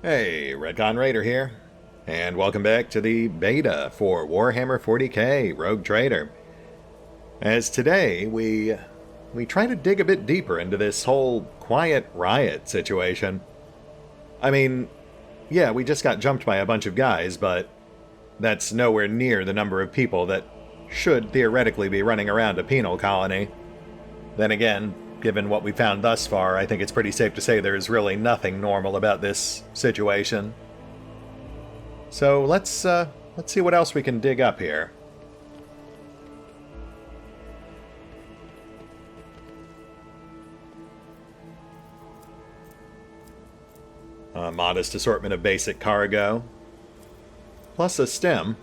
Hey, RetconRaider here, and welcome back to the beta for Warhammer 40k Rogue Trader. As today, we try to dig a bit deeper into this whole quiet riot situation. I mean, yeah, we just got jumped by a bunch of guys, but that's nowhere near the number of people that should theoretically be running around a penal colony. Then again, given what we found thus far, I think it's pretty safe to say there's really nothing normal about this situation. So let's see what else we can dig up here. A modest assortment of basic cargo, plus a stem.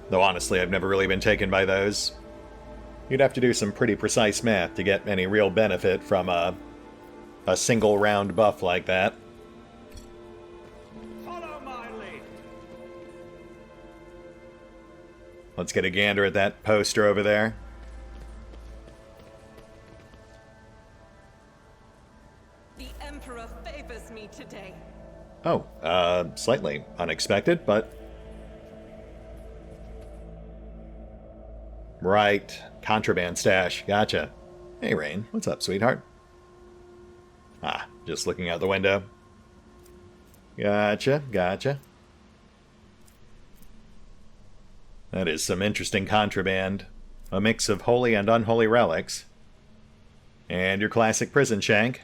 Though honestly, I've never really been taken by those. You'd have to do some pretty precise math to get any real benefit from a single round buff like that. Follow my lead. Let's get a gander at that poster over there. The Emperor favors me today. Oh, slightly unexpected, but... Right, contraband stash, gotcha. Hey Rain, what's up, sweetheart? Ah, just looking out the window. Gotcha. That is some interesting contraband. A mix of holy and unholy relics. And your classic prison shank.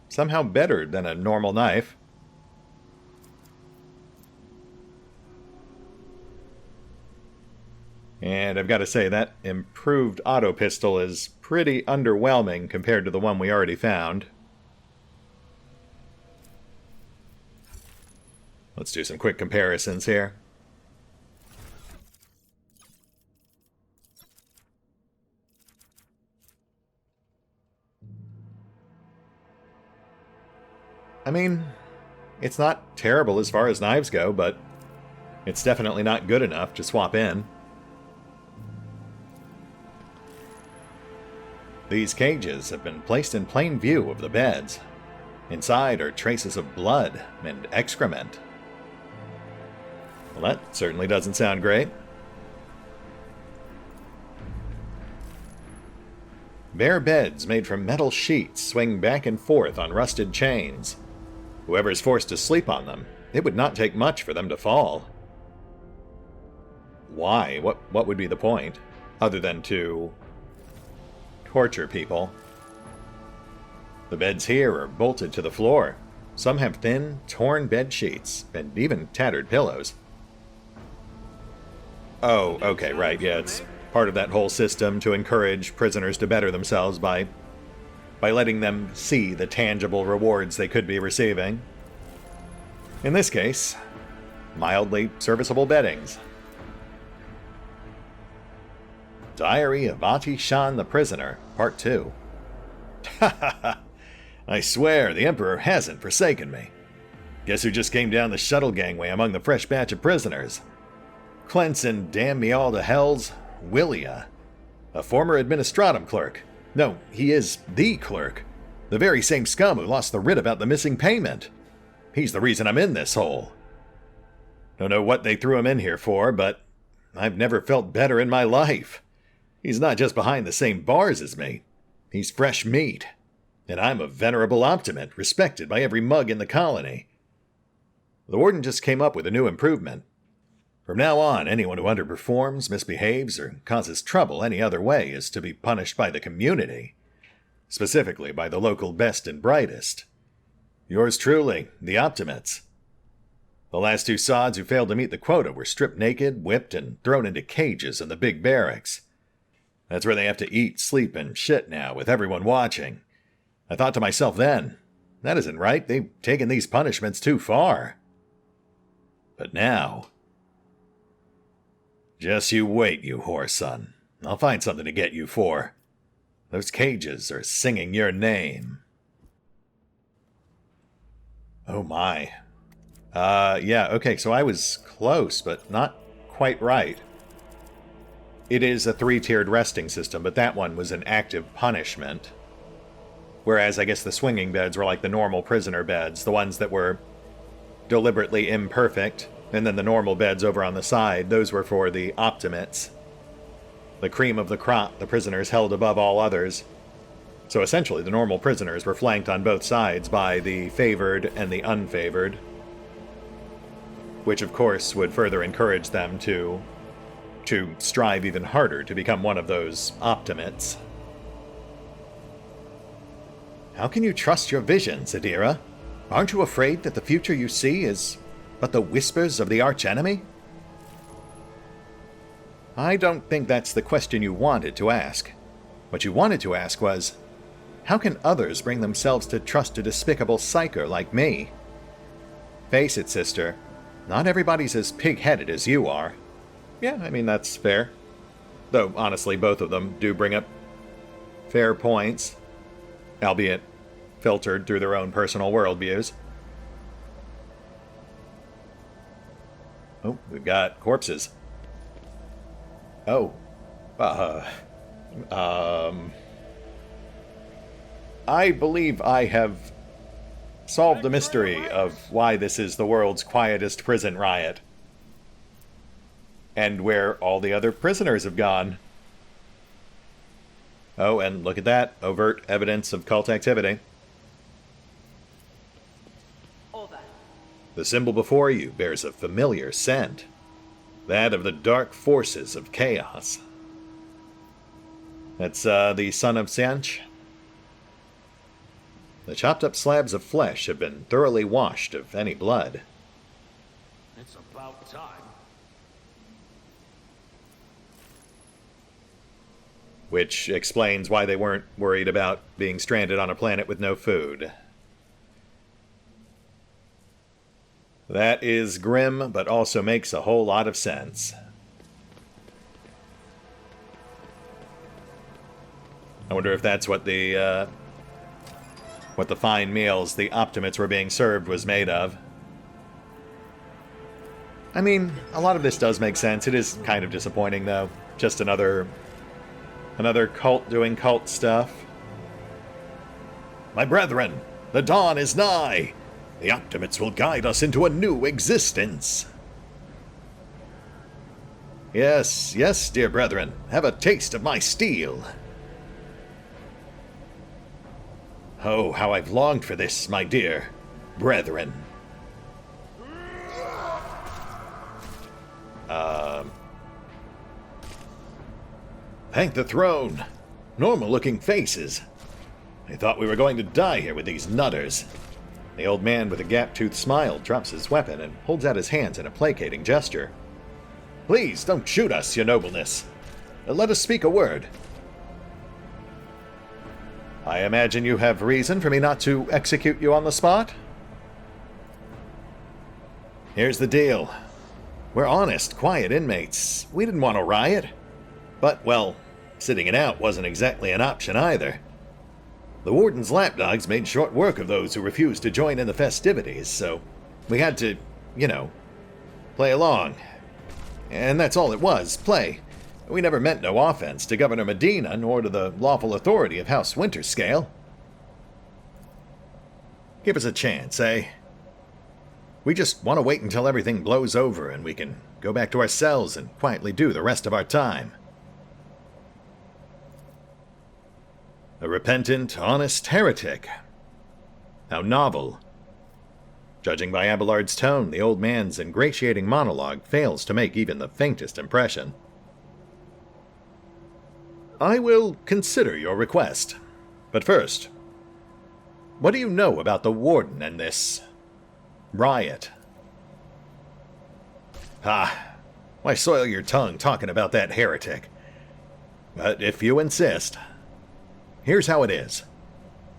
Somehow better than a normal knife. And I've got to say, that improved auto pistol is pretty underwhelming compared to the one we already found. Let's do some quick comparisons here. I mean, it's not terrible as far as knives go, but it's definitely not good enough to swap in. These cages have been placed in plain view of the beds. Inside are traces of blood and excrement. Well, that certainly doesn't sound great. Bare beds made from metal sheets swing back and forth on rusted chains. Whoever is forced to sleep on them, it would not take much for them to fall. Why? What would be the point? Other than to torture people. The beds here are bolted to the floor. Some have thin, torn bed sheets, and even tattered pillows. Oh, okay, right, yeah, it's part of that whole system to encourage prisoners to better themselves by letting them see the tangible rewards they could be receiving. In this case, mildly serviceable beddings. Diary of Ati Shan the Prisoner, Part 2. Ha ha ha! I swear the Emperor hasn't forsaken me. Guess who just came down the shuttle gangway among the fresh batch of prisoners? Cleanse damn me all to hells, Willia. A former administratum clerk. No, he is the clerk. The very same scum who lost the writ about the missing payment. He's the reason I'm in this hole. Don't know what they threw him in here for, but I've never felt better in my life. He's not just behind the same bars as me. He's fresh meat. And I'm a venerable optimist, respected by every mug in the colony. The warden just came up with a new improvement. From now on, anyone who underperforms, misbehaves, or causes trouble any other way is to be punished by the community. Specifically by the local best and brightest. Yours truly, the Optimists. The last two sods who failed to meet the quota were stripped naked, whipped, and thrown into cages in the big barracks. That's where they have to eat, sleep, and shit now, with everyone watching. I thought to myself then, that isn't right, they've taken these punishments too far. But now... Just you wait, you whore son. I'll find something to get you for. Those cages are singing your name. Oh my. Yeah, okay, so I was close, but not quite right. It is a 3-tiered resting system, but that one was an active punishment. Whereas I guess the swinging beds were like the normal prisoner beds, the ones that were deliberately imperfect, and then the normal beds over on the side, those were for the optimates. The cream of the crop, the prisoners held above all others. So essentially, the normal prisoners were flanked on both sides by the favored and the unfavored, which of course would further encourage them to strive even harder to become one of those optimates. How can you trust your visions, Adira? Aren't you afraid that the future you see is but the whispers of the archenemy? I don't think that's the question you wanted to ask. What you wanted to ask was, how can others bring themselves to trust a despicable psyker like me? Face it, sister, not everybody's as pig-headed as you are. Yeah, I mean, that's fair. Though, honestly, both of them do bring up fair points, albeit filtered through their own personal worldviews. Oh, we've got corpses. Oh. I believe I have solved the mystery of why this is the world's quietest prison riot. And where all the other prisoners have gone. Oh, and look at that. Overt evidence of cult activity. The symbol before you bears a familiar scent. That of the dark forces of chaos. That's the son of Shanks. The chopped up slabs of flesh have been thoroughly washed of any blood. It's about time. Which explains why they weren't worried about being stranded on a planet with no food. That is grim, but also makes a whole lot of sense. I wonder if that's what the fine meals the Optimates were being served was made of. I mean, a lot of this does make sense. It is kind of disappointing, though. Just another cult doing cult stuff. My brethren, the dawn is nigh. The Optimates will guide us into a new existence. Yes, yes, dear brethren, have a taste of my steel. Oh, how I've longed for this, my dear brethren. Thank the throne. Normal-looking faces. I thought we were going to die here with these nutters. The old man with a gap-toothed smile drops his weapon and holds out his hands in a placating gesture. Please, don't shoot us, your nobleness. Let us speak a word. I imagine you have reason for me not to execute you on the spot? Here's the deal. We're honest, quiet inmates. We didn't want to riot. But, well, sitting it out wasn't exactly an option either. The warden's lapdogs made short work of those who refused to join in the festivities, so we had to, play along. And that's all it was, play. We never meant no offense to Governor Medina, nor to the lawful authority of House Winterscale. Give us a chance, eh? We just want to wait until everything blows over and we can go back to our cells and quietly do the rest of our time. A repentant, honest heretic. How novel. Judging by Abelard's tone, the old man's ingratiating monologue fails to make even the faintest impression. I will consider your request. But first, what do you know about the warden and this riot? Why soil your tongue talking about that heretic? But if you insist, here's how it is.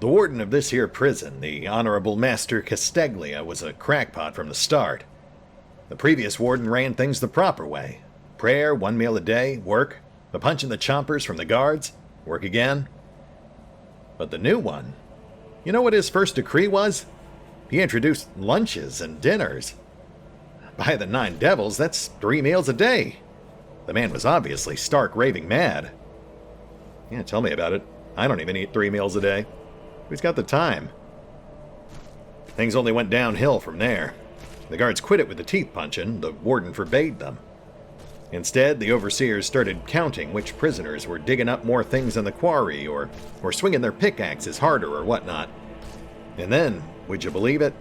The warden of this here prison, the Honorable Master Casteglia, was a crackpot from the start. The previous warden ran things the proper way. Prayer, 1 meal a day, work, the punch in the chompers from the guards, work again. But the new one, you know what his first decree was? He introduced lunches and dinners. By the 9 devils, that's 3 meals a day. The man was obviously stark raving mad. Yeah, tell me about it. I don't even eat 3 meals a day. Who's got the time? Things only went downhill from there. The guards quit it with the teeth punching. The warden forbade them. Instead, the overseers started counting which prisoners were digging up more things in the quarry or swinging their pickaxes harder or whatnot. And then, would you believe it,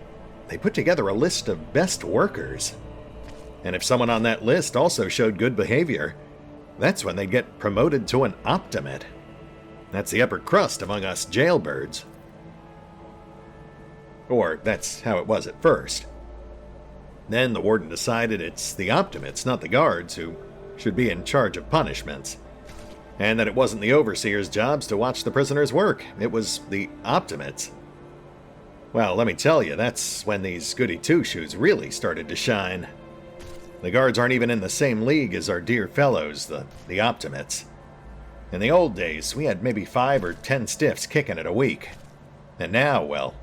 they put together a list of best workers. And if someone on that list also showed good behavior, that's when they'd get promoted to an optimate. That's the upper crust among us jailbirds. Or that's how it was at first. Then the warden decided it's the optimates, not the guards, who should be in charge of punishments. And that it wasn't the overseers' jobs to watch the prisoners work. It was the optimates. Well, let me tell you, that's when these goody two-shoes really started to shine. The guards aren't even in the same league as our dear fellows, the optimates. In the old days, we had maybe 5 or 10 stiffs kicking it a week. And now, well,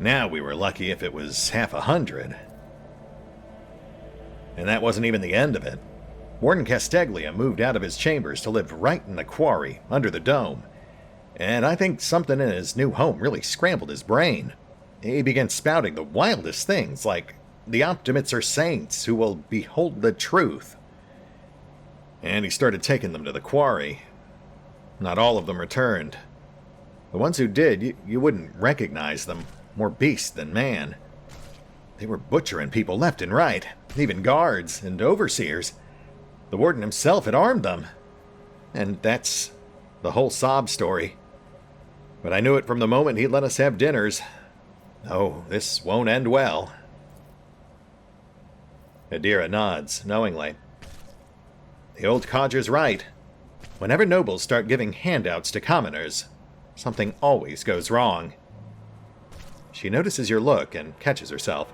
now we were lucky if it was half 100. And that wasn't even the end of it. Warden Casteglia moved out of his chambers to live right in the quarry, under the dome. And I think something in his new home really scrambled his brain. He began spouting the wildest things, like the optimates are saints who will behold the truth. And he started taking them to the quarry. Not all of them returned. The ones who did, you wouldn't recognize them. More beast than man. They were butchering people left and right, even guards and overseers. The warden himself had armed them. And that's the whole sob story. But I knew it from the moment he'd let us have dinners. Oh, this won't end well. Adira nods, knowingly. The old codger's right. Whenever nobles start giving handouts to commoners, something always goes wrong. She notices your look and catches herself.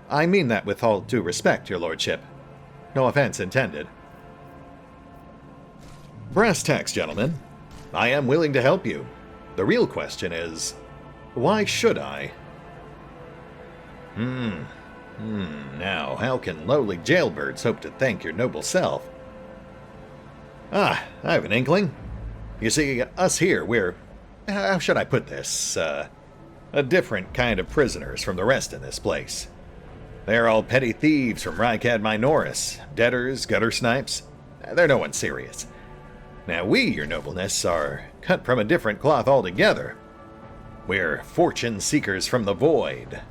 I mean that with all due respect, your lordship. No offense intended. Brass tacks, gentlemen. I am willing to help you. The real question is, why should I? Now, how can lowly jailbirds hope to thank your noble self? I have an inkling. You see, us here, we're... how should I put this? A different kind of prisoners from the rest in this place. They're all petty thieves from Rykad Minoris, debtors, gutter snipes. They're no one serious. Now we, your nobleness, are cut from a different cloth altogether. We're fortune seekers from the void.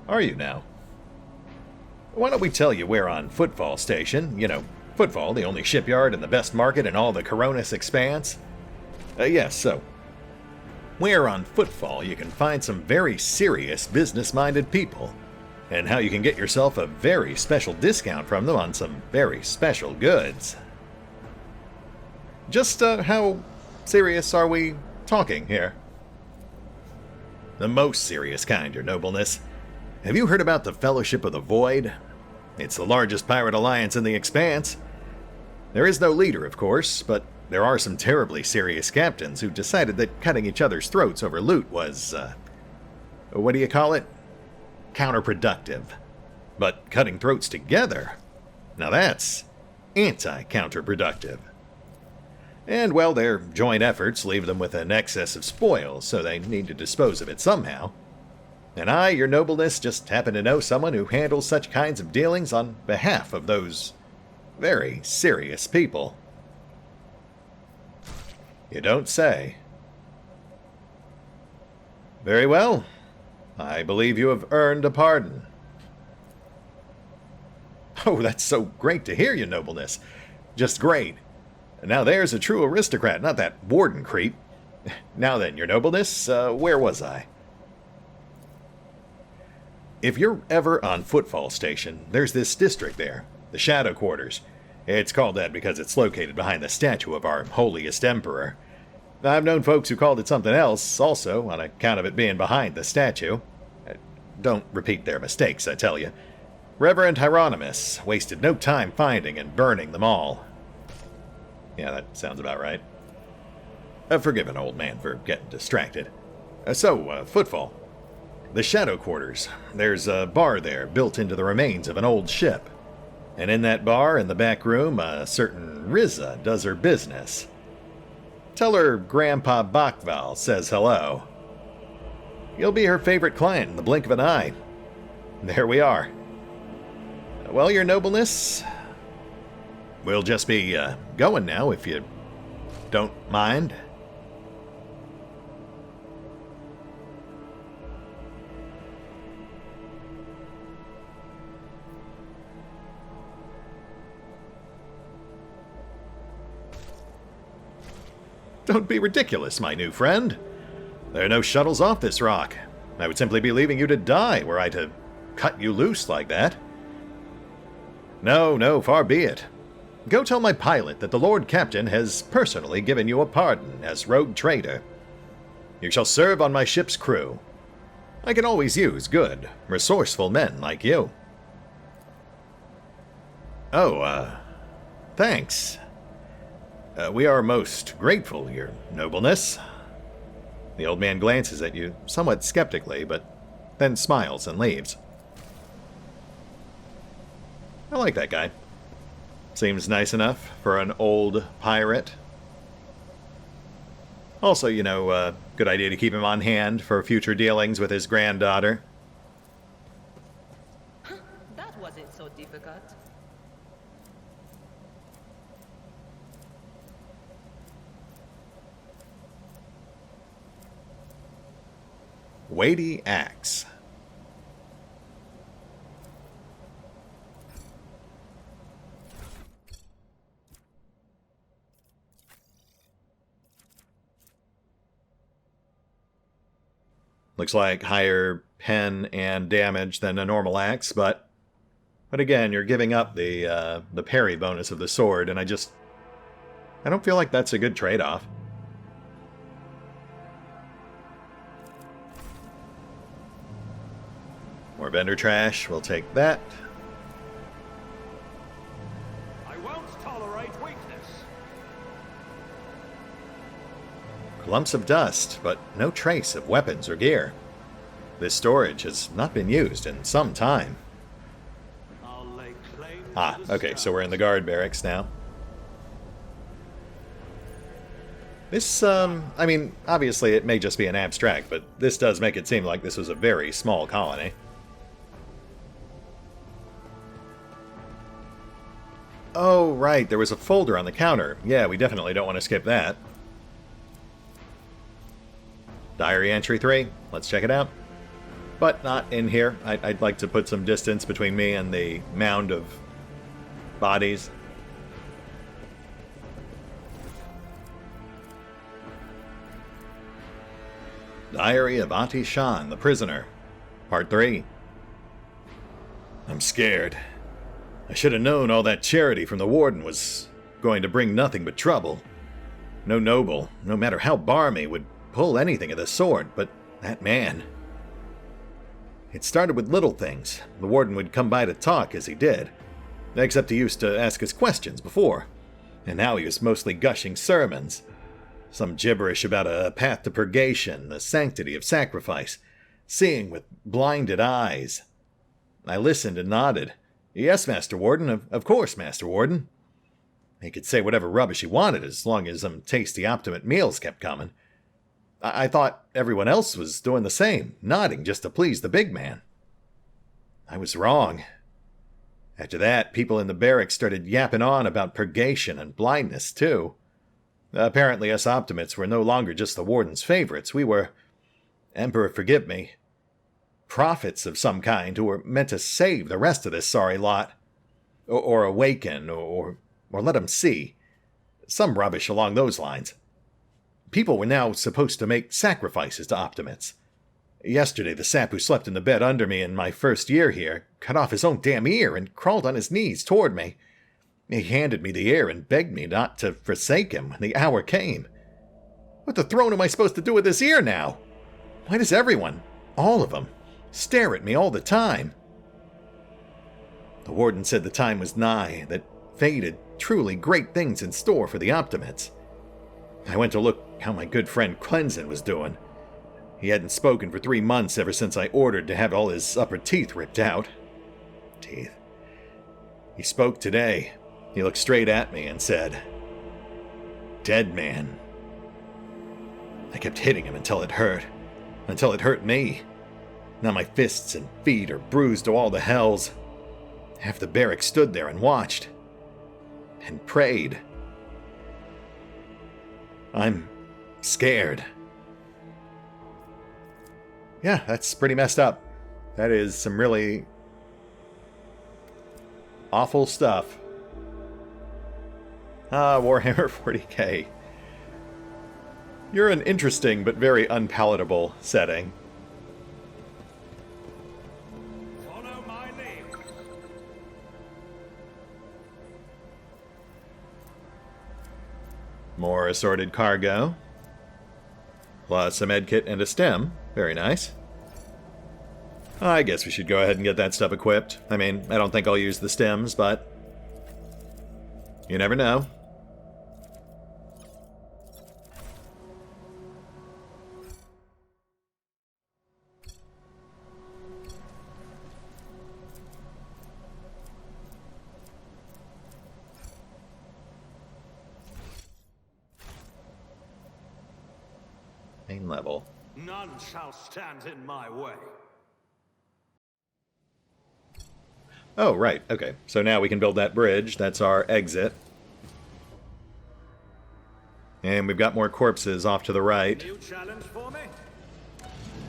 Are you now? Why don't we tell you we're on Footfall Station? You know, Footfall, the only shipyard and the best market in all the Coronis expanse? Yes, so... where on Footfall you can find some very serious business-minded people, and how you can get yourself a very special discount from them on some very special goods. Just, how serious are we talking here? The most serious kind, your nobleness. Have you heard about the Fellowship of the Void? It's the largest pirate alliance in the Expanse. There is no leader, of course, but there are some terribly serious captains who decided that cutting each other's throats over loot was, what do you call it? Counterproductive. But cutting throats together? Now that's anti-counterproductive. And, well, their joint efforts leave them with an excess of spoils, so they need to dispose of it somehow. And I, your nobleness, just happen to know someone who handles such kinds of dealings on behalf of those very serious people. You don't say. Very well. I believe you have earned a pardon. Oh, that's so great to hear, your nobleness. Just great. Now there's a true aristocrat, not that warden creep. Now then, your nobleness, where was I? If you're ever on Footfall Station, there's this district there, the Shadow Quarters. It's called that because it's located behind the statue of our holiest emperor. I've known folks who called it something else, also, on account of it being behind the statue. Don't repeat their mistakes, I tell you. Reverend Hieronymus wasted no time finding and burning them all. Yeah, that sounds about right. Forgive an old man for getting distracted. Footfall. The Shadow Quarters. There's a bar there built into the remains of an old ship. And in that bar, in the back room, a certain Riza does her business. Tell her Grandpa Bachval says hello. You'll be her favorite client in the blink of an eye. There we are. Well, your nobleness, we'll just be going now if you don't mind. Don't be ridiculous, my new friend. There are no shuttles off this rock. I would simply be leaving you to die were I to cut you loose like that. No, far be it. Go tell my pilot that the Lord Captain has personally given you a pardon as rogue trader. You shall serve on my ship's crew. I can always use good, resourceful men like you. Oh, thanks. We are most grateful, your nobleness. The old man glances at you somewhat skeptically, but then smiles and leaves. I like that guy. Seems nice enough for an old pirate. Also, good idea to keep him on hand for future dealings with his granddaughter. That wasn't so difficult. Weighty axe. Looks like higher pen and damage than a normal axe, but again, you're giving up the parry bonus of the sword, and I don't feel like that's a good trade-off. More vendor trash, we'll take that. I won't tolerate weakness. Clumps of dust, but no trace of weapons or gear. This storage has not been used in some time. I'll lay claim to the Okay, so we're in the skies. guard barracks now. This, obviously it may just be an abstract, but this does make it seem like this was a very small colony. Oh, right, there was a folder on the counter. Yeah, we definitely don't want to skip that. Diary entry 3. Let's check it out. But not in here. I'd like to put some distance between me and the mound of bodies. Diary of Ati Shan, the prisoner. Part 3. I'm scared. I should have known all that charity from the warden was going to bring nothing but trouble. No noble, no matter how barmy, would pull anything of the sort, but that man. It started with little things. The warden would come by to talk as he did, except he used to ask us questions before, and now he was mostly gushing sermons. Some gibberish about a path to purgation, the sanctity of sacrifice, seeing with blinded eyes. I listened and nodded. Yes, Master Warden, of course, Master Warden. He could say whatever rubbish he wanted as long as some tasty Optimate meals kept coming. I thought everyone else was doing the same, nodding just to please the big man. I was wrong. After that, people in the barracks started yapping on about purgation and blindness, too. Apparently us Optimates were no longer just the Warden's favorites. We were, Emperor forgive me, prophets of some kind who were meant to save the rest of this sorry lot. Or awaken, or let them see. Some rubbish along those lines. People were now supposed to make sacrifices to Optimates. Yesterday, the sap who slept in the bed under me in my first year here cut off his own damn ear and crawled on his knees toward me. He handed me the ear and begged me not to forsake him when the hour came. What the throne am I supposed to do with this ear now? Why does everyone, all of them, stare at me all the time? The warden said the time was nigh, that fate had truly great things in store for the Optimates. I went to look how my good friend Cleansen was doing. He hadn't spoken for 3 months ever since I ordered to have all his upper teeth ripped out. Teeth. He spoke today. He looked straight at me and said, "Dead man, I kept hitting him until it hurt. Until it hurt me. Now my fists and feet are bruised to all the hells. Half the barrack stood there and watched. And prayed. I'm scared. Yeah, that's pretty messed up. That is some really awful stuff. Ah, Warhammer 40k. You're an interesting but very unpalatable setting. Follow my lead. More assorted cargo. Plus a medkit and a stem. Very nice. I guess we should go ahead and get that stuff equipped. I mean, I don't think I'll use the stems, but you never know. Main level. None shall stand in my way. Oh, right. Okay. So now we can build that bridge. That's our exit. And we've got more corpses off to the right. New challenge for me?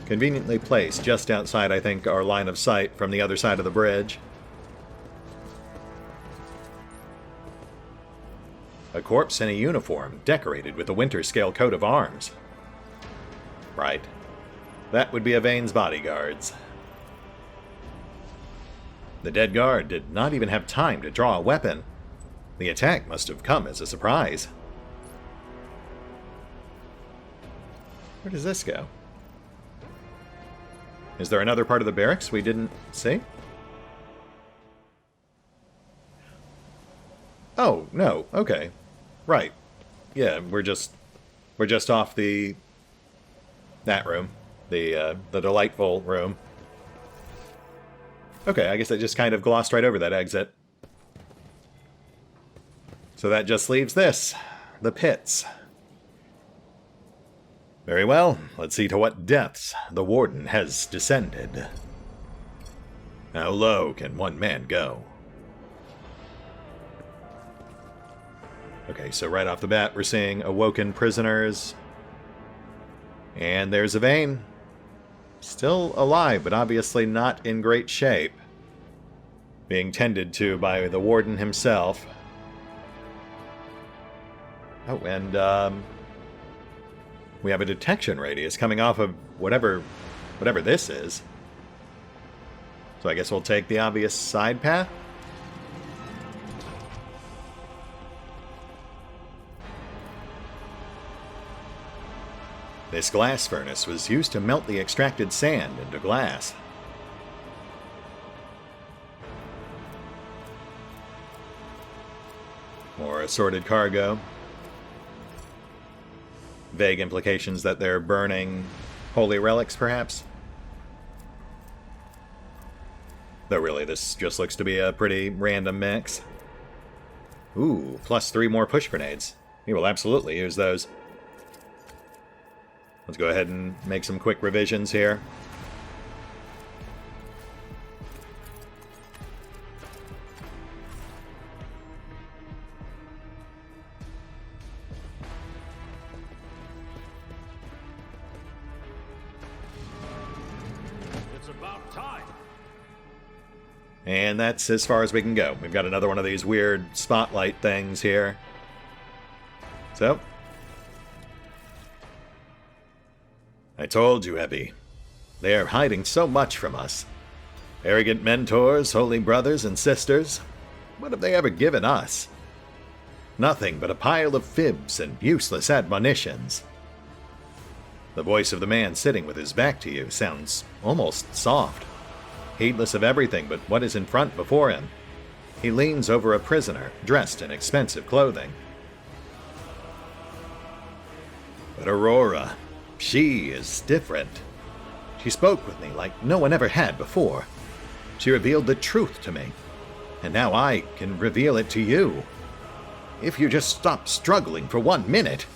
Conveniently placed just outside, I think, our line of sight from the other side of the bridge. A corpse in a uniform, decorated with a Winterscale coat of arms. Right. That would be Yvain's bodyguards. The dead guard did not even have time to draw a weapon. The attack must have come as a surprise. Where does this go? Is there another part of the barracks we didn't see? Oh, no. Okay. Right. Yeah, we're just off that room. The delightful room. Okay, I guess I just kind of glossed right over that exit. So that just leaves this. The pits. Very well, let's see to what depths the warden has descended. How low can one man go? Okay, so right off the bat we're seeing awoken prisoners. And there's Yvain. Still alive, but obviously not in great shape. Being tended to by the warden himself. Oh, and we have a detection radius coming off of whatever this is. So I guess we'll take the obvious side path. This glass furnace was used to melt the extracted sand into glass. More assorted cargo. Vague implications that they're burning holy relics, perhaps? Though really, this just looks to be a pretty random mix. Ooh, plus 3 more push grenades. We will absolutely use those. Let's go ahead and make some quick revisions here. It's about time. And that's as far as we can go. We've got another one of these weird spotlight things here. So, I told you, Ebby. They are hiding so much from us. Arrogant mentors, holy brothers and sisters. What have they ever given us? Nothing but a pile of fibs and useless admonitions. The voice of the man sitting with his back to you sounds almost soft. Heedless of everything but what is in front before him. He leans over a prisoner, dressed in expensive clothing. But Aurora, she is different. She spoke with me like no one ever had before. She revealed the truth to me. And now I can reveal it to you. If you just stop struggling for 1 minute.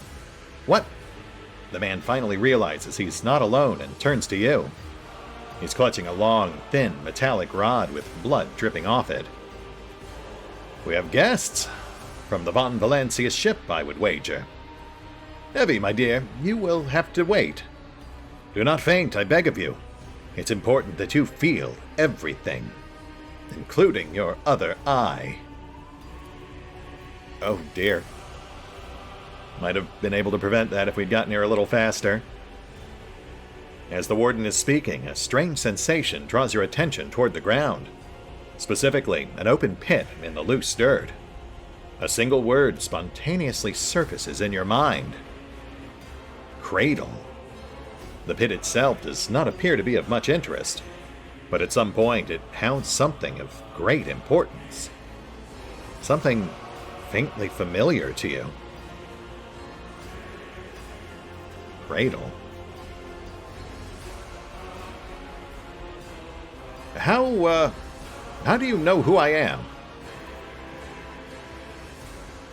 What the man finally realizes he's not alone and turns to you. He's clutching a long, thin, metallic rod with blood dripping off it. We have guests. From the Von Valancius ship, I would wager. Evie, my dear, you will have to wait. Do not faint, I beg of you. It's important that you feel everything, including your other eye. Oh dear. Might have been able to prevent that if we'd gotten here a little faster. As the warden is speaking, a strange sensation draws your attention toward the ground. Specifically, an open pit in the loose dirt. A single word spontaneously surfaces in your mind. Cradle. The pit itself does not appear to be of much interest, but at some point it housed something of great importance. Something faintly familiar to you. Cradle. How do you know who I am?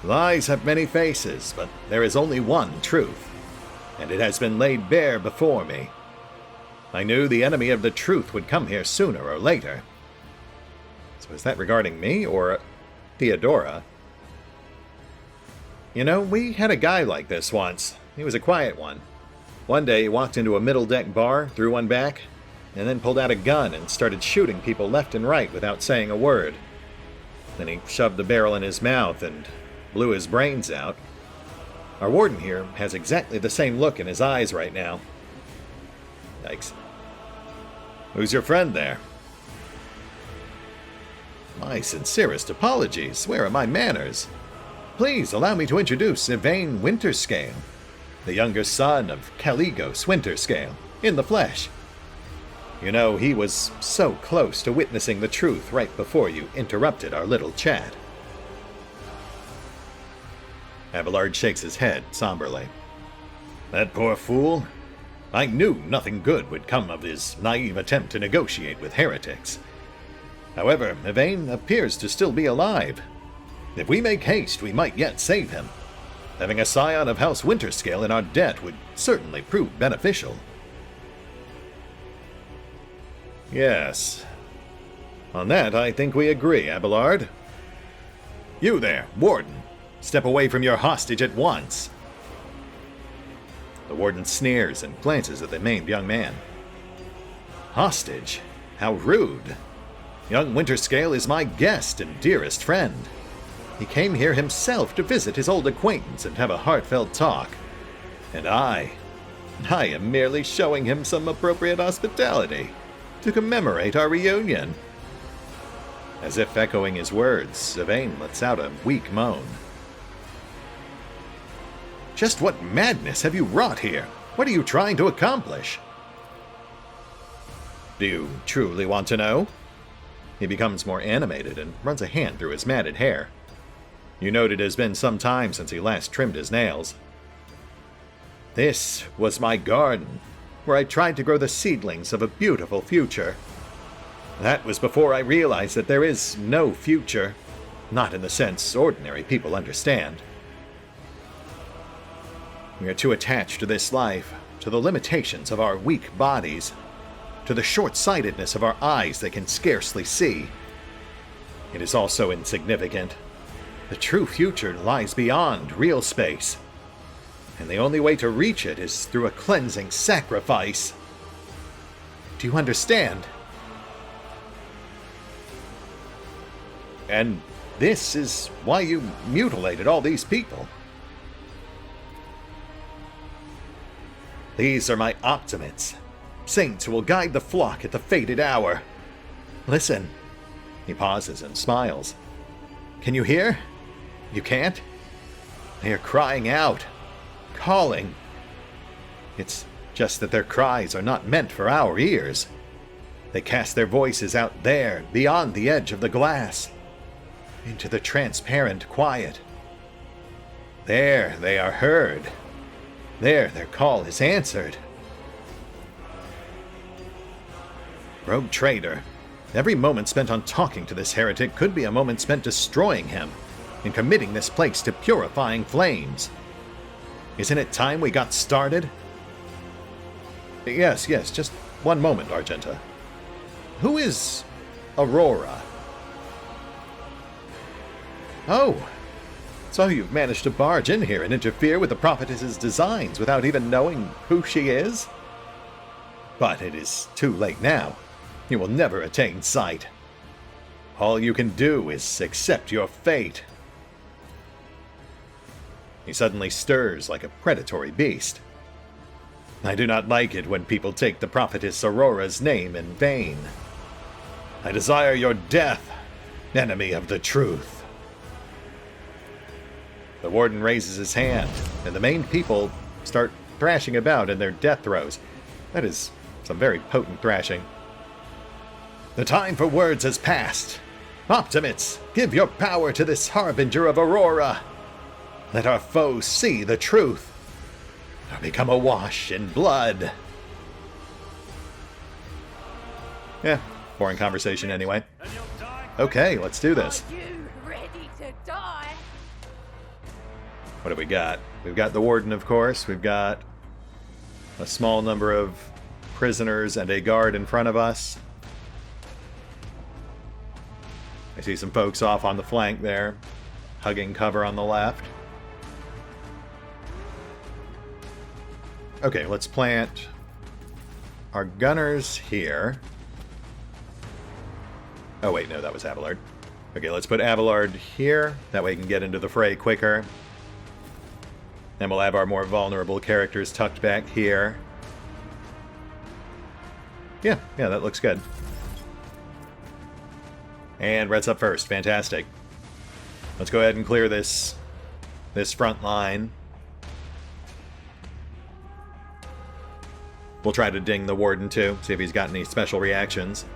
Lies have many faces, but there is only one truth, and it has been laid bare before me. I knew the enemy of the truth would come here sooner or later. So is that regarding me, or Theodora? You know, we had a guy like this once. He was a quiet one. One day he walked into a middle-deck bar, threw one back, and then pulled out a gun and started shooting people left and right without saying a word. Then he shoved the barrel in his mouth and blew his brains out. Our warden here has exactly the same look in his eyes right now. Yikes. Who's your friend there? My sincerest apologies. Where are my manners? Please allow me to introduce Yvain Winterscale, the younger son of Caligos Winterscale, in the flesh. You know, he was so close to witnessing the truth right before you interrupted our little chat. Abelard shakes his head somberly. That poor fool. I knew nothing good would come of his naive attempt to negotiate with heretics. However, Yvain appears to still be alive. If we make haste, we might yet save him. Having a scion of House Winterscale in our debt would certainly prove beneficial. Yes. On that, I think we agree, Abelard. You there, warden. Step away from your hostage at once. The warden sneers and glances at the maimed young man. Hostage? How rude. Young Winterscale is my guest and dearest friend. He came here himself to visit his old acquaintance and have a heartfelt talk. And I am merely showing him some appropriate hospitality to commemorate our reunion. As if echoing his words, Yvain lets out a weak moan. Just what madness have you wrought here? What are you trying to accomplish? Do you truly want to know? He becomes more animated and runs a hand through his matted hair. You note it has been some time since he last trimmed his nails. This was my garden, where I tried to grow the seedlings of a beautiful future. That was before I realized that there is no future, not in the sense ordinary people understand. We are too attached to this life, to the limitations of our weak bodies, to the short-sightedness of our eyes that can scarcely see. It is all so insignificant. The true future lies beyond real space, and the only way to reach it is through a cleansing sacrifice. Do you understand? And this is why you mutilated all these people. These are my optimates, saints who will guide the flock at the fated hour. Listen. He pauses and smiles. Can you hear? You can't? They are crying out, calling. It's just that their cries are not meant for our ears. They cast their voices out there, beyond the edge of the glass, into the transparent quiet. There they are heard. There their call is answered. Rogue traitor, every moment spent on talking to this heretic could be a moment spent destroying him and committing this place to purifying flames. Isn't it time we got started? Yes, yes, just one moment, Argenta. Who is Aurora? Oh, so you've managed to barge in here and interfere with the prophetess's designs without even knowing who she is? But it is too late now. You will never attain sight. All you can do is accept your fate. He suddenly stirs like a predatory beast. I do not like it when people take the prophetess Aurora's name in vain. I desire your death, enemy of the truth. The warden raises his hand, and the main people start thrashing about in their death throes. That is some very potent thrashing. The time for words has passed. Optimates, give your power to this harbinger of Aurora. Let our foes see the truth, or become awash in blood. Yeah, boring conversation anyway. Okay, let's do this. Are you ready to die? What do we got? We've got the warden, of course. We've got a small number of prisoners and a guard in front of us. I see some folks off on the flank there, hugging cover on the left. Okay, let's plant our gunners here. Oh wait, no, that was Abelard. Okay, let's put Abelard here. That way we can get into the fray quicker. And we'll have our more vulnerable characters tucked back here. Yeah, that looks good. And Red's up first. Fantastic. Let's go ahead and clear this front line. We'll try to ding the warden too, see if he's got any special reactions.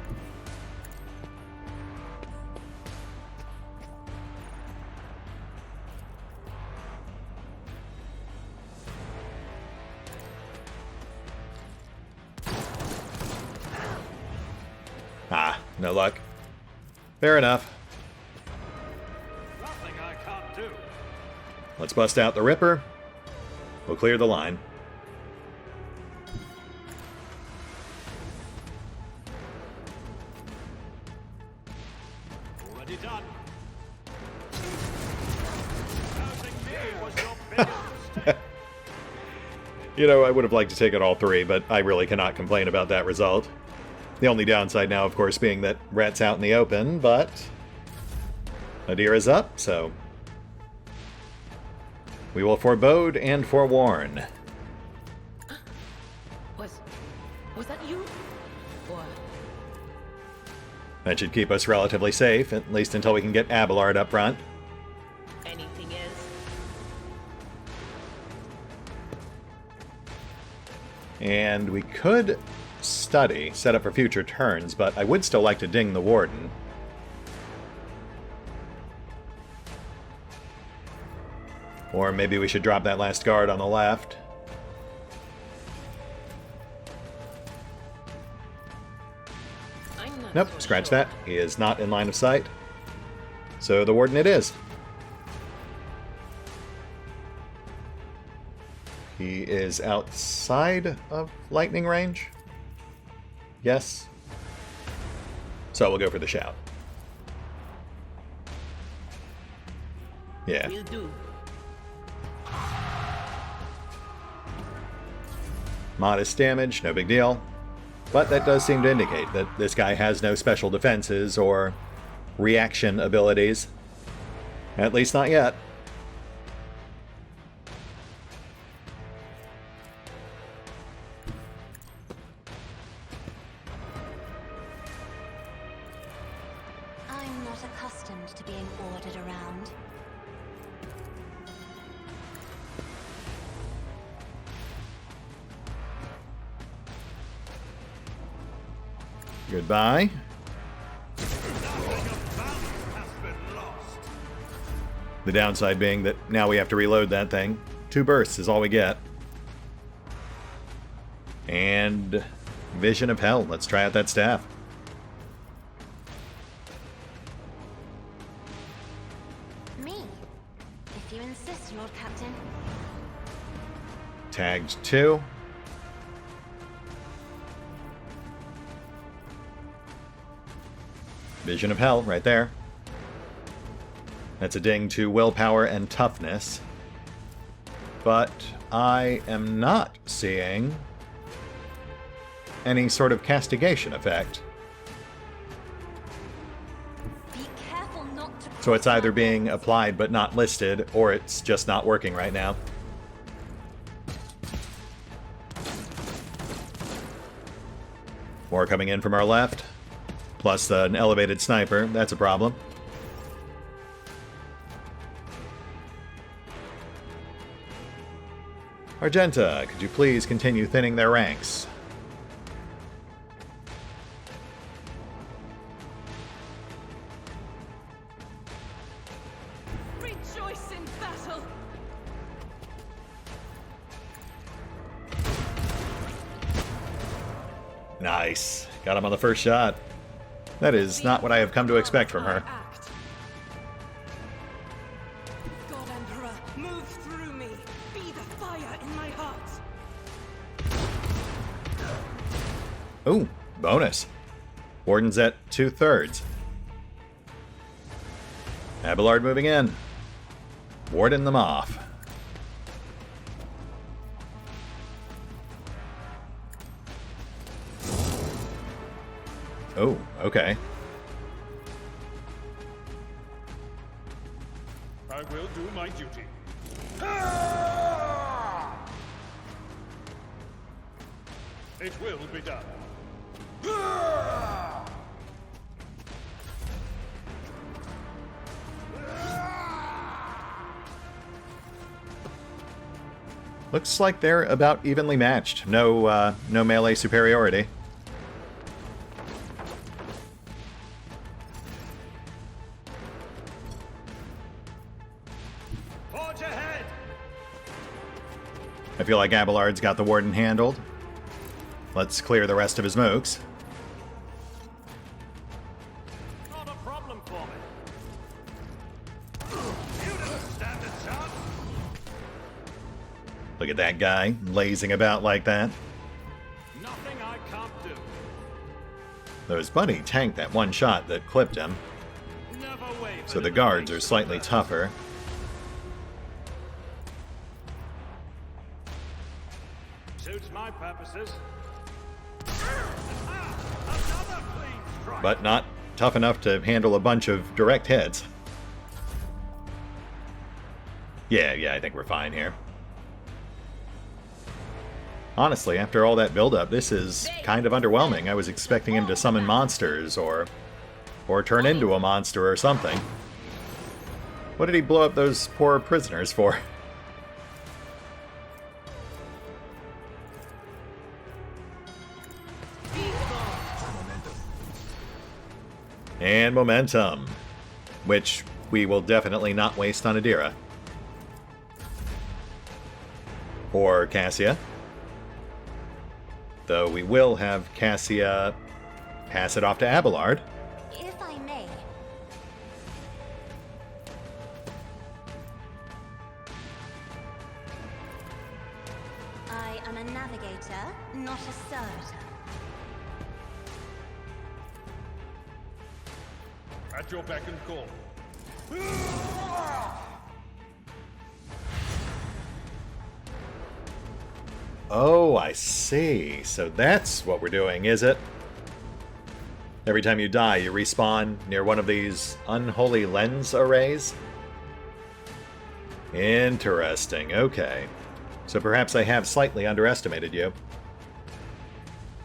Ah, no luck. Fair enough. Nothing I can't do. Let's bust out the Ripper. We'll clear the line. Already done. Housing me was your biggest mistake. You know, I would have liked to take it all three, but I really cannot complain about that result. The only downside now, of course, being that Rat's out in the open, but Nadir is up, so we will forebode and forewarn. Was that you? Or That should keep us relatively safe, at least until we can get Abelard up front. anything is? And we could study, set up for future turns, but I would still like to ding the warden. Or maybe we should drop that last guard on the left. I'm not Nope, so scratch sure. that. He is not in line of sight. So the warden it is. He is outside of lightning range. Yes. So we'll go for the shout. Yeah. Will do. Modest damage, no big deal. But that does seem to indicate that this guy has no special defenses or reaction abilities. At least not yet. I'm not accustomed to being ordered around. Goodbye. The downside being that now we have to reload that thing. 2 bursts is all we get. And Vision of Hell. Let's try out that staff. Me? If you insist, Lord Captain. Tagged 2. Vision of Hell right there. That's a ding to willpower and toughness. But I am not seeing any sort of castigation effect. Be careful not to. So it's either being applied but not listed, or it's just not working right now. More coming in from our left. Plus an elevated sniper. That's a problem. Argenta, could you please continue thinning their ranks? Rejoice in battle. Nice. Got him on the first shot. That is not what I have come to expect from her. God Emperor, move through me. Be the fire in my heart. Ooh, bonus. Warden's at 2/3. Abelard moving in. Warden them off. Oh, okay. I will do my duty. It will be done. Looks like they're about evenly matched. No melee superiority. Forge ahead! I feel like Abelard's got the Warden handled. Let's clear the rest of his mooks. Not a problem for me. You don't stand a chance. Look at that guy, lazing about like that. Nothing I can't do. Though his buddy tanked that one shot that clipped him, Never waver. so the guards are slightly tougher. Suits my purposes. Another clean strike. But not tough enough to handle a bunch of direct hits. Yeah, I think we're fine here. Honestly, after all that build-up, this is kind of underwhelming. I was expecting him to summon monsters, or turn into a monster or something. What did he blow up those poor prisoners for? And momentum, which we will definitely not waste on Adira. Or Cassia. Though we will have Cassia pass it off to Abelard. If I may. I am a navigator, not a servitor. At your beck and call. Oh, I see. So that's what we're doing, is it? Every time you die, you respawn near one of these unholy lens arrays? Interesting, okay. So perhaps I have slightly underestimated you.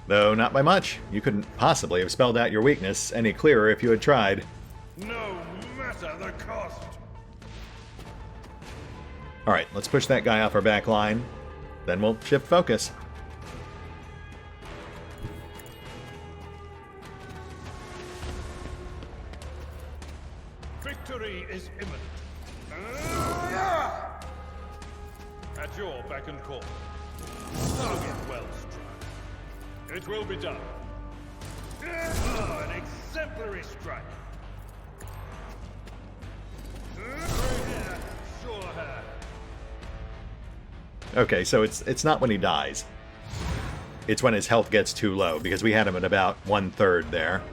Though not by much. You couldn't possibly have spelled out your weakness any clearer if you had tried. No matter the cost. Alright, let's push that guy off our back line. Then we'll shift focus. Victory is imminent. At your beck and call. Target well struck. It will be done. An exemplary strike. Sure hand. Okay, so it's not when he dies. It's when his health gets too low, because we had him at about 1/3 there.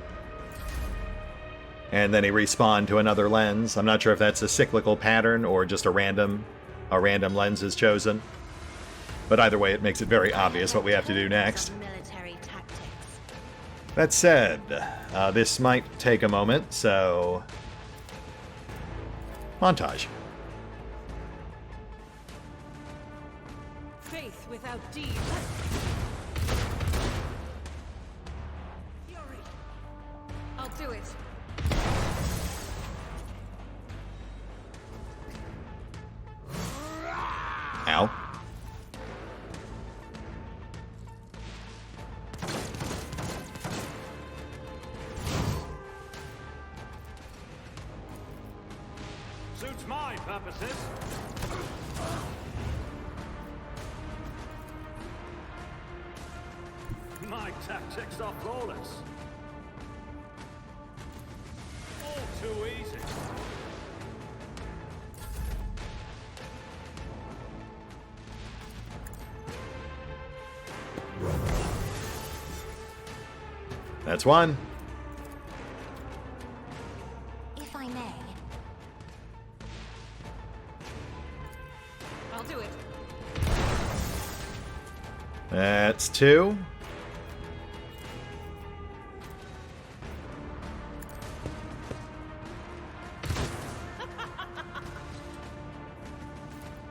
and then he respawned to another lens. I'm not sure if that's a cyclical pattern or just a random lens is chosen. But either way, it makes it very obvious what we have to do next. Military tactics. That said, this might take a moment, so... montage. Faith without deed. Fury. I'll do it. Ow. Suits my purposes. My tactics are flawless. All too easy. That's one. If I may. I'll do it. That's two.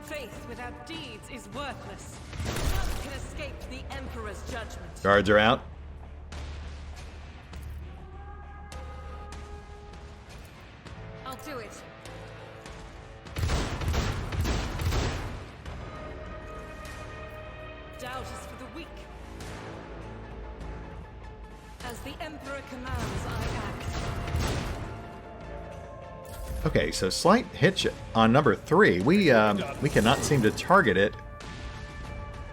Faith without deeds is worthless. None can escape the Emperor's judgment. Guards are out. I'll do it. Doubt is for the weak. As the Emperor commands, I act. Okay, so slight hitch on number 3. We cannot seem to target it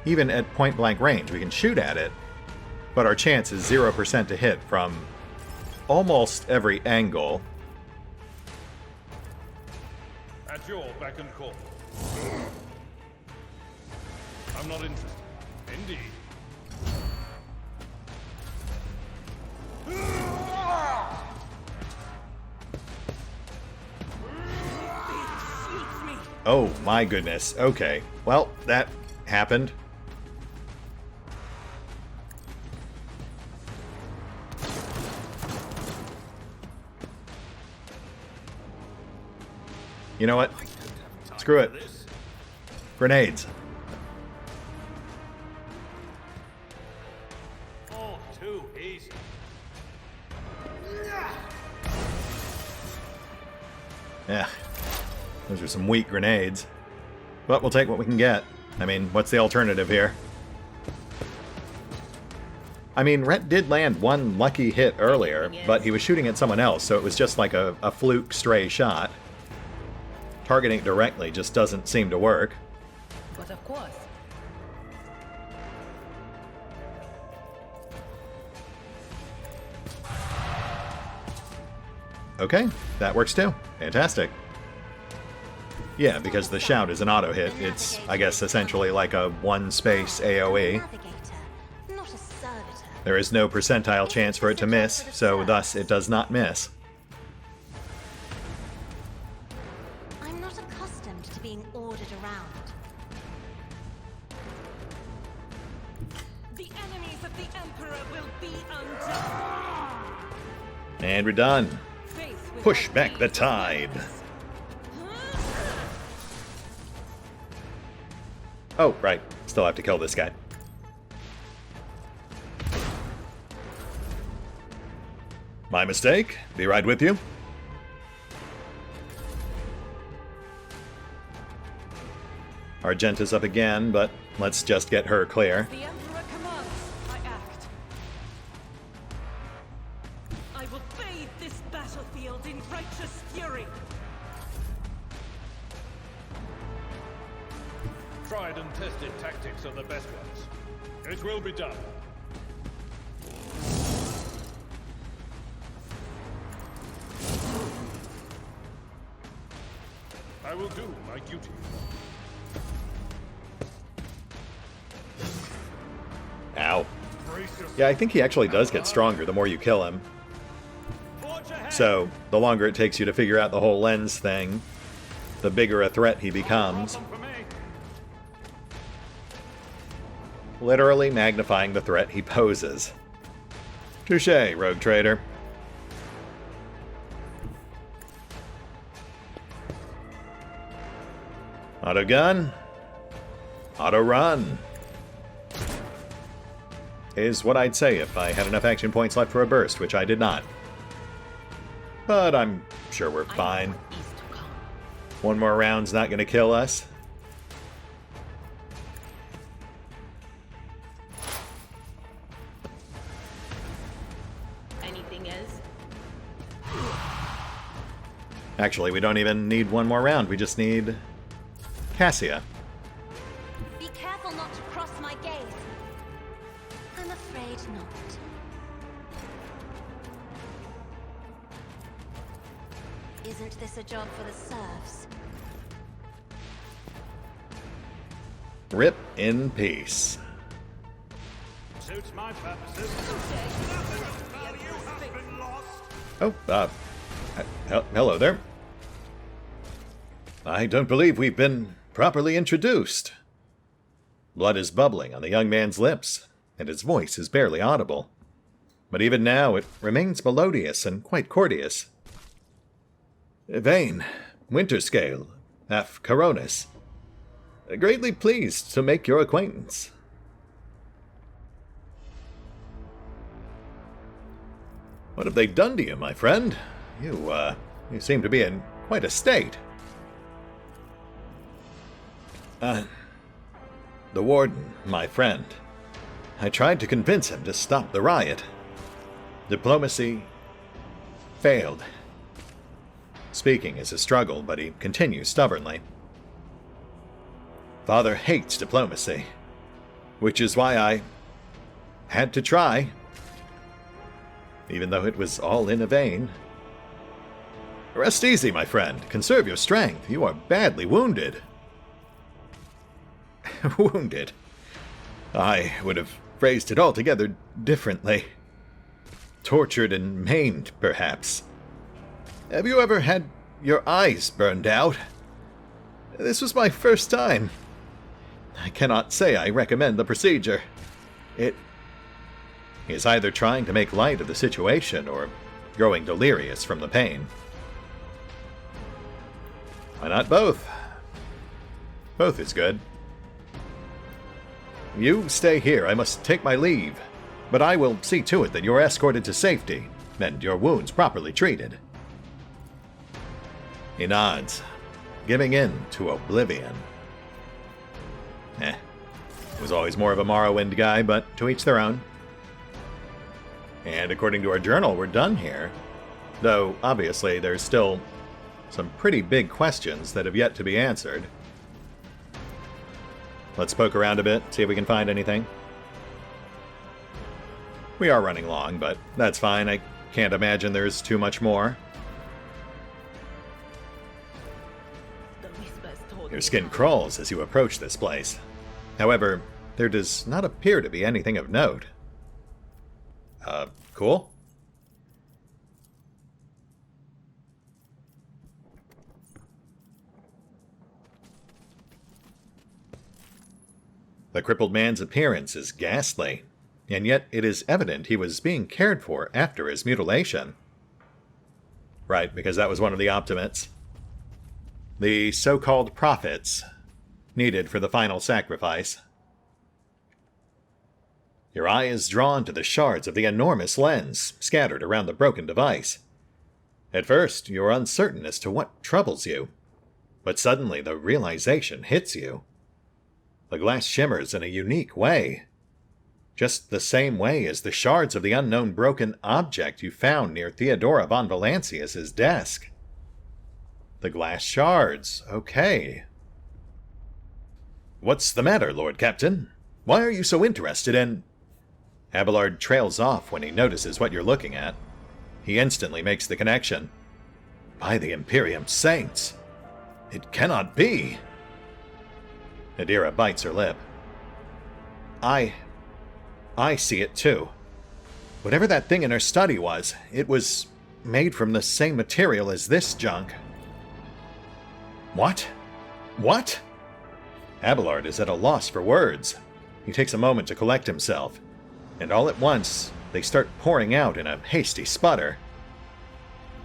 even at point-blank range. We can shoot at it, but our chance is 0% to hit from almost every angle. At your beck and call. I'm not interested. Indeed. Shields me. Oh my goodness. Okay. Well, that happened. You know what? Screw it. Grenades. All too easy. Yeah. Those are some weak grenades. But we'll take what we can get. I mean, what's the alternative here? I mean, Rhett did land one lucky hit earlier, but he was shooting at someone else, so it was just like a fluke stray shot. Targeting directly just doesn't seem to work. But of course. Okay, that works too. Fantastic. Yeah, because the shout is an auto hit. It's, I guess, essentially like a one-space AoE. Navigator, not a servitor. There is no percentile chance for it to miss, so thus it does not miss. I'm not accustomed to being ordered around. The enemies of the Emperor will be undone. And we're done. Faith without Push back the deeds is tide. worthless. Oh, right. Still have to kill this guy. My mistake. Be right with you. Argenta's up again, but let's just get her clear. The Emperor commands, I act. I will bathe this battlefield in righteous fury. Tried and tested tactics are the best ones. It will be done. I will do my duty. Ow. Brace yourself. Yeah, I think he actually does get stronger the more you kill him. Forge ahead. So, the longer it takes you to figure out the whole lens thing, the bigger a threat he becomes. Problem for me. Literally magnifying the threat he poses. Touché, rogue trader. Auto gun. Auto run. Is what I'd say if I had enough action points left for a burst, which I did not. But I'm sure we're fine. One more round's not going to kill us. Anything else? Actually, we don't even need one more round. We just need Cassia. Be careful not to cross my gaze. I'm afraid not. Isn't this a job for the serfs? Rip in peace. Suits my purposes. Oh, hello there. I don't believe we've been properly introduced. Blood is bubbling on the young man's lips, and his voice is barely audible. But even now, it remains melodious and quite courteous. Vane, Winterscale, Af Coronis. Greatly pleased to make your acquaintance. What have they done to you, my friend? You seem to be in quite a state. The warden, my friend. I tried to convince him to stop the riot. Diplomacy failed. Speaking is a struggle, but he continues stubbornly. Father hates diplomacy, which is why I had to try, even though it was all in a vain. Rest easy, my friend. Conserve your strength. You are badly wounded. Wounded? I would have phrased it altogether differently. Tortured and maimed, perhaps. Have you ever had your eyes burned out? This was my first time. I cannot say I recommend the procedure. It is either trying to make light of the situation or growing delirious from the pain. Why not both? Both is good. You stay here. I must take my leave. But I will see to it that you're escorted to safety and your wounds properly treated. He nods, giving in to oblivion. Was always more of a Morrowind guy, but to each their own. And according to our journal, we're done here. Though, obviously, there's still some pretty big questions that have yet to be answered. Let's poke around a bit, see if we can find anything. We are running long, but that's fine. I can't imagine there's too much more. Your skin crawls as you approach this place. However, there does not appear to be anything of note. Cool? The crippled man's appearance is ghastly, and yet it is evident he was being cared for after his mutilation. Right, because that was one of the Optimates. The so-called prophets needed for the final sacrifice. Your eye is drawn to the shards of the enormous lens scattered around the broken device. At first, you're uncertain as to what troubles you, but suddenly the realization hits you. The glass shimmers in a unique way, just the same way as the shards of the unknown broken object you found near Theodora von Valancius's desk. The glass shards, okay. What's the matter, Lord Captain? Why are you so interested in... Abelard trails off when he notices what you're looking at. He instantly makes the connection. By the Imperium Saints! It cannot be! Adira bites her lip. I see it too. Whatever that thing in her study was, it was made from the same material as this junk. What? What? Abelard is at a loss for words. He takes a moment to collect himself, and all at once, they start pouring out in a hasty sputter.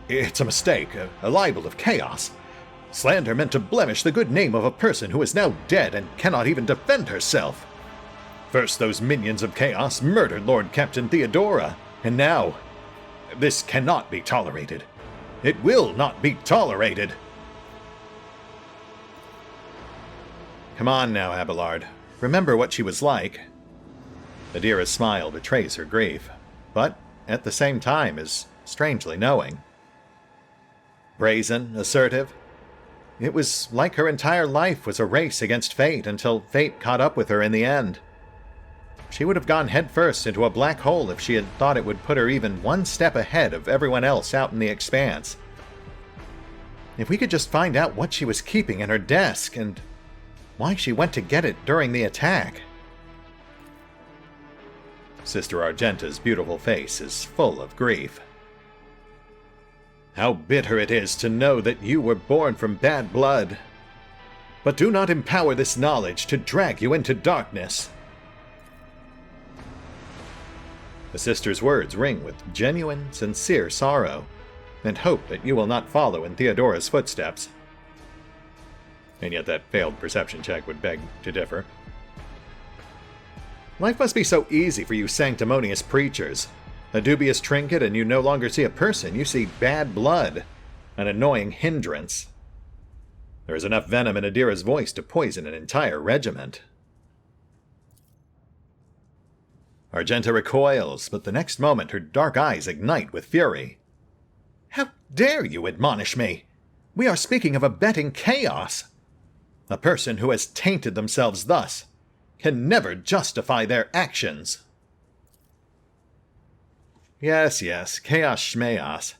It's a mistake, a libel of chaos. Slander meant to blemish the good name of a person who is now dead and cannot even defend herself. First, those minions of chaos murdered Lord Captain Theodora, and now... This cannot be tolerated. It will not be tolerated. Come on now, Abelard. Remember what she was like. Adira's smile betrays her grief, but at the same time is strangely knowing. Brazen, assertive. It was like her entire life was a race against fate until fate caught up with her in the end. She would have gone headfirst into a black hole if she had thought it would put her even one step ahead of everyone else out in the expanse. If we could just find out what she was keeping in her desk and why she went to get it during the attack. Sister Argenta's beautiful face is full of grief. How bitter it is to know that you were born from bad blood. But do not empower this knowledge to drag you into darkness. The sister's words ring with genuine, sincere sorrow, and hope that you will not follow in Theodora's footsteps. And yet that failed perception check would beg to differ. Life must be so easy for you sanctimonious preachers. A dubious trinket and you no longer see a person, you see bad blood, an annoying hindrance. There is enough venom in Adira's voice to poison an entire regiment. Argenta recoils, but the next moment her dark eyes ignite with fury. How dare you admonish me? We are speaking of abetting chaos. A person who has tainted themselves thus can never justify their actions. Yes, chaos schmeos.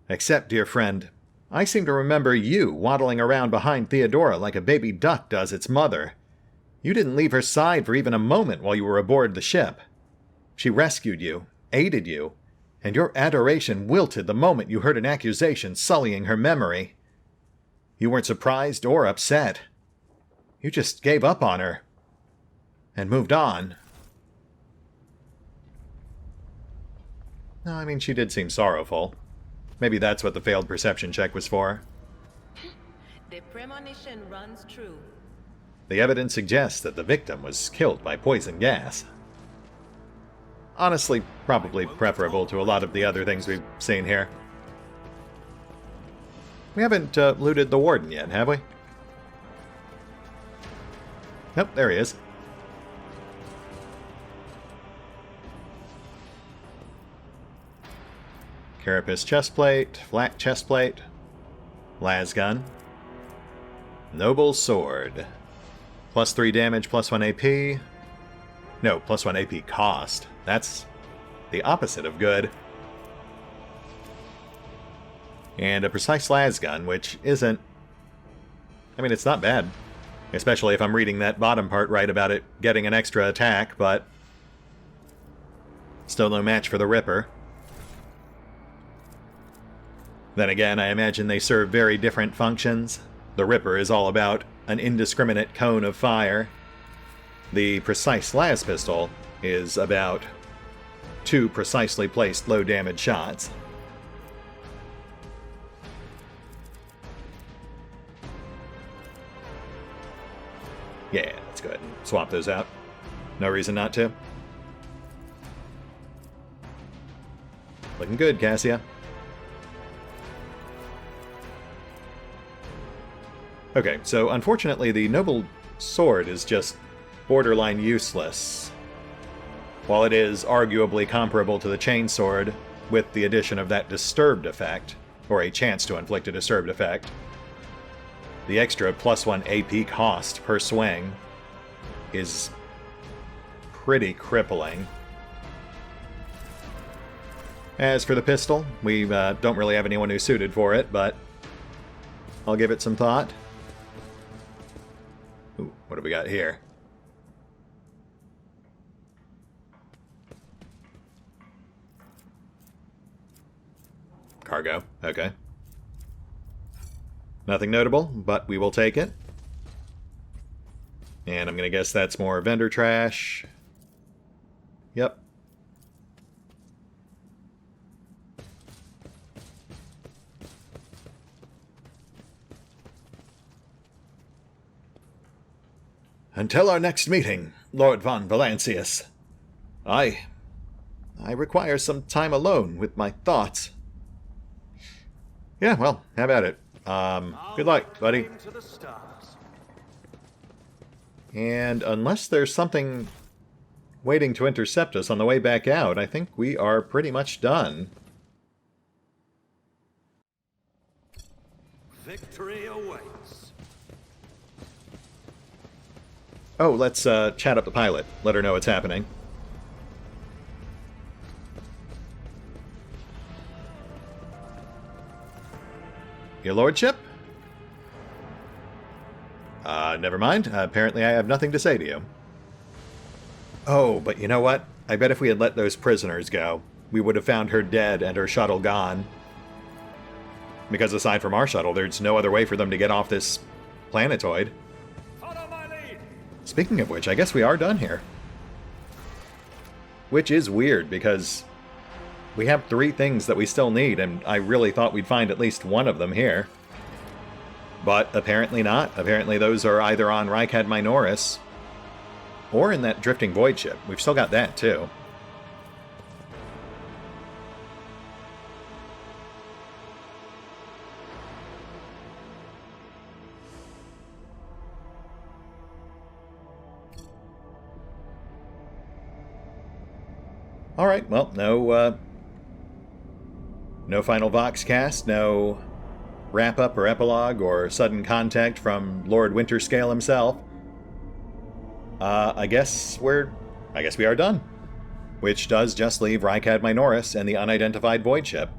Except, dear friend, I seem to remember you waddling around behind Theodora like a baby duck does its mother. You didn't leave her side for even a moment while you were aboard the ship. She rescued you, aided you, and your adoration wilted the moment you heard an accusation sullying her memory. You weren't surprised or upset. You just gave up on her and moved on. No, I mean, she did seem sorrowful. Maybe that's what the failed perception check was for. The premonition runs true. The evidence suggests that the victim was killed by poison gas. Honestly, probably preferable to a lot of the other things we've seen here. We haven't looted the warden yet, have we? Nope, there he is. Carapace chestplate, flat chestplate, lasgun, noble sword, +3 damage, +1 AP. No, +1 AP cost. That's the opposite of good. And a precise lasgun, which isn't... I mean, it's not bad. Especially if I'm reading that bottom part right about it getting an extra attack, but... still no match for the Ripper. Then again, I imagine they serve very different functions. The Ripper is all about an indiscriminate cone of fire. The precise las pistol is about 2 precisely placed low-damage shots. Yeah, let's go ahead and swap those out. No reason not to. Looking good, Cassia. Okay, so unfortunately the noble sword is just borderline useless. While it is arguably comparable to the chainsword, with the addition of that disturbed effect, or a chance to inflict a disturbed effect, the extra +1 AP cost per swing is pretty crippling. As for the pistol, we don't really have anyone who's suited for it, but I'll give it some thought. Ooh, what do we got here? cargo. Okay. Nothing notable, but we will take it. And I'm going to guess that's more vendor trash. Yep. Until our next meeting, Lord von Valancius. I require some time alone with my thoughts. Yeah, well, how about it? Good luck, buddy. And unless there's something waiting to intercept us on the way back out, I think we are pretty much done. Victory awaits. Oh, let's chat up the pilot. Let her know what's happening. Your lordship? Never mind. Apparently I have nothing to say to you. Oh, but you know what? I bet if we had let those prisoners go, we would have found her dead and her shuttle gone. Because aside from our shuttle, there's no other way for them to get off this planetoid. Follow my lead. Speaking of which, I guess we are done here. Which is weird, because we have 3 things that we still need, and I really thought we'd find at least one of them here. But apparently not. Apparently those are either on Reichad Minoris or in that drifting void ship. We've still got that, too. Alright, well, no final Voxcast, no wrap-up or epilogue or sudden contact from Lord Winterscale himself. I guess we are done. Which does just leave Reichad Minoris and the unidentified void ship.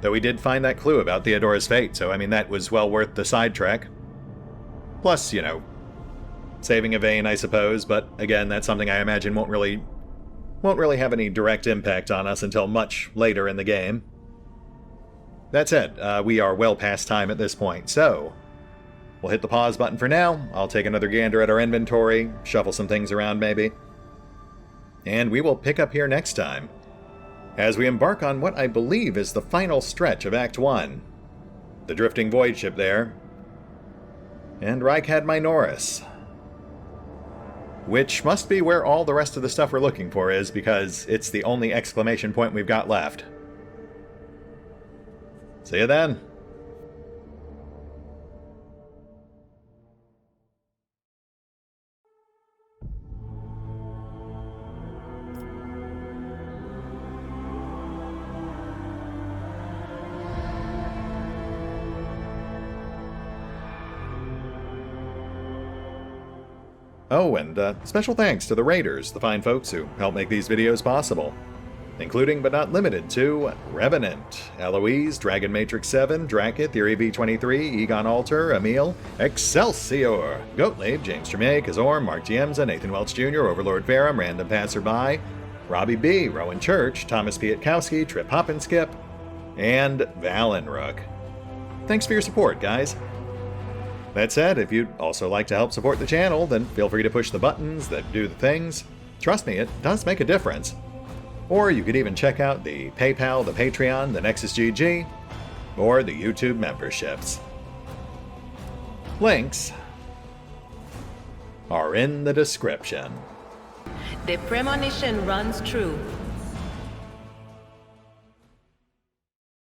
Though we did find that clue about Theodora's fate, so I mean that was well worth the sidetrack. Plus, you know, saving a vein, I suppose, but again, that's something I imagine won't really have any direct impact on us until much later in the game. That said, we are well past time at this point, so we'll hit the pause button for now. I'll take another gander at our inventory, shuffle some things around maybe, and we will pick up here next time, as we embark on what I believe is the final stretch of Act 1. The drifting void ship there, and Reichad Minoris. Which must be where all the rest of the stuff we're looking for is, because it's the only exclamation point we've got left. See you then. Oh, and special thanks to the Raiders, the fine folks who help make these videos possible. Including but not limited to Revenant, Alois, Dragon Matrix 7, Drakiith, eary 23, EgonAlter, Emile, Exsellsior, Gottlieb, James Trimmier, Kazorm, Mark Giemza, Nathan Welch Jr., OverlordPherom, RandomPassrby, RobbyB, Rowan Church, Tomasz Piątkowski, Triphoppenskip, and Valinrook. Thanks for your support, guys. That said, if you'd also like to help support the channel, then feel free to push the buttons that do the things. Trust me, it does make a difference. Or you could even check out the PayPal, the Patreon, the Nexus GG, or the YouTube memberships. Links are in the description. The premonition runs true.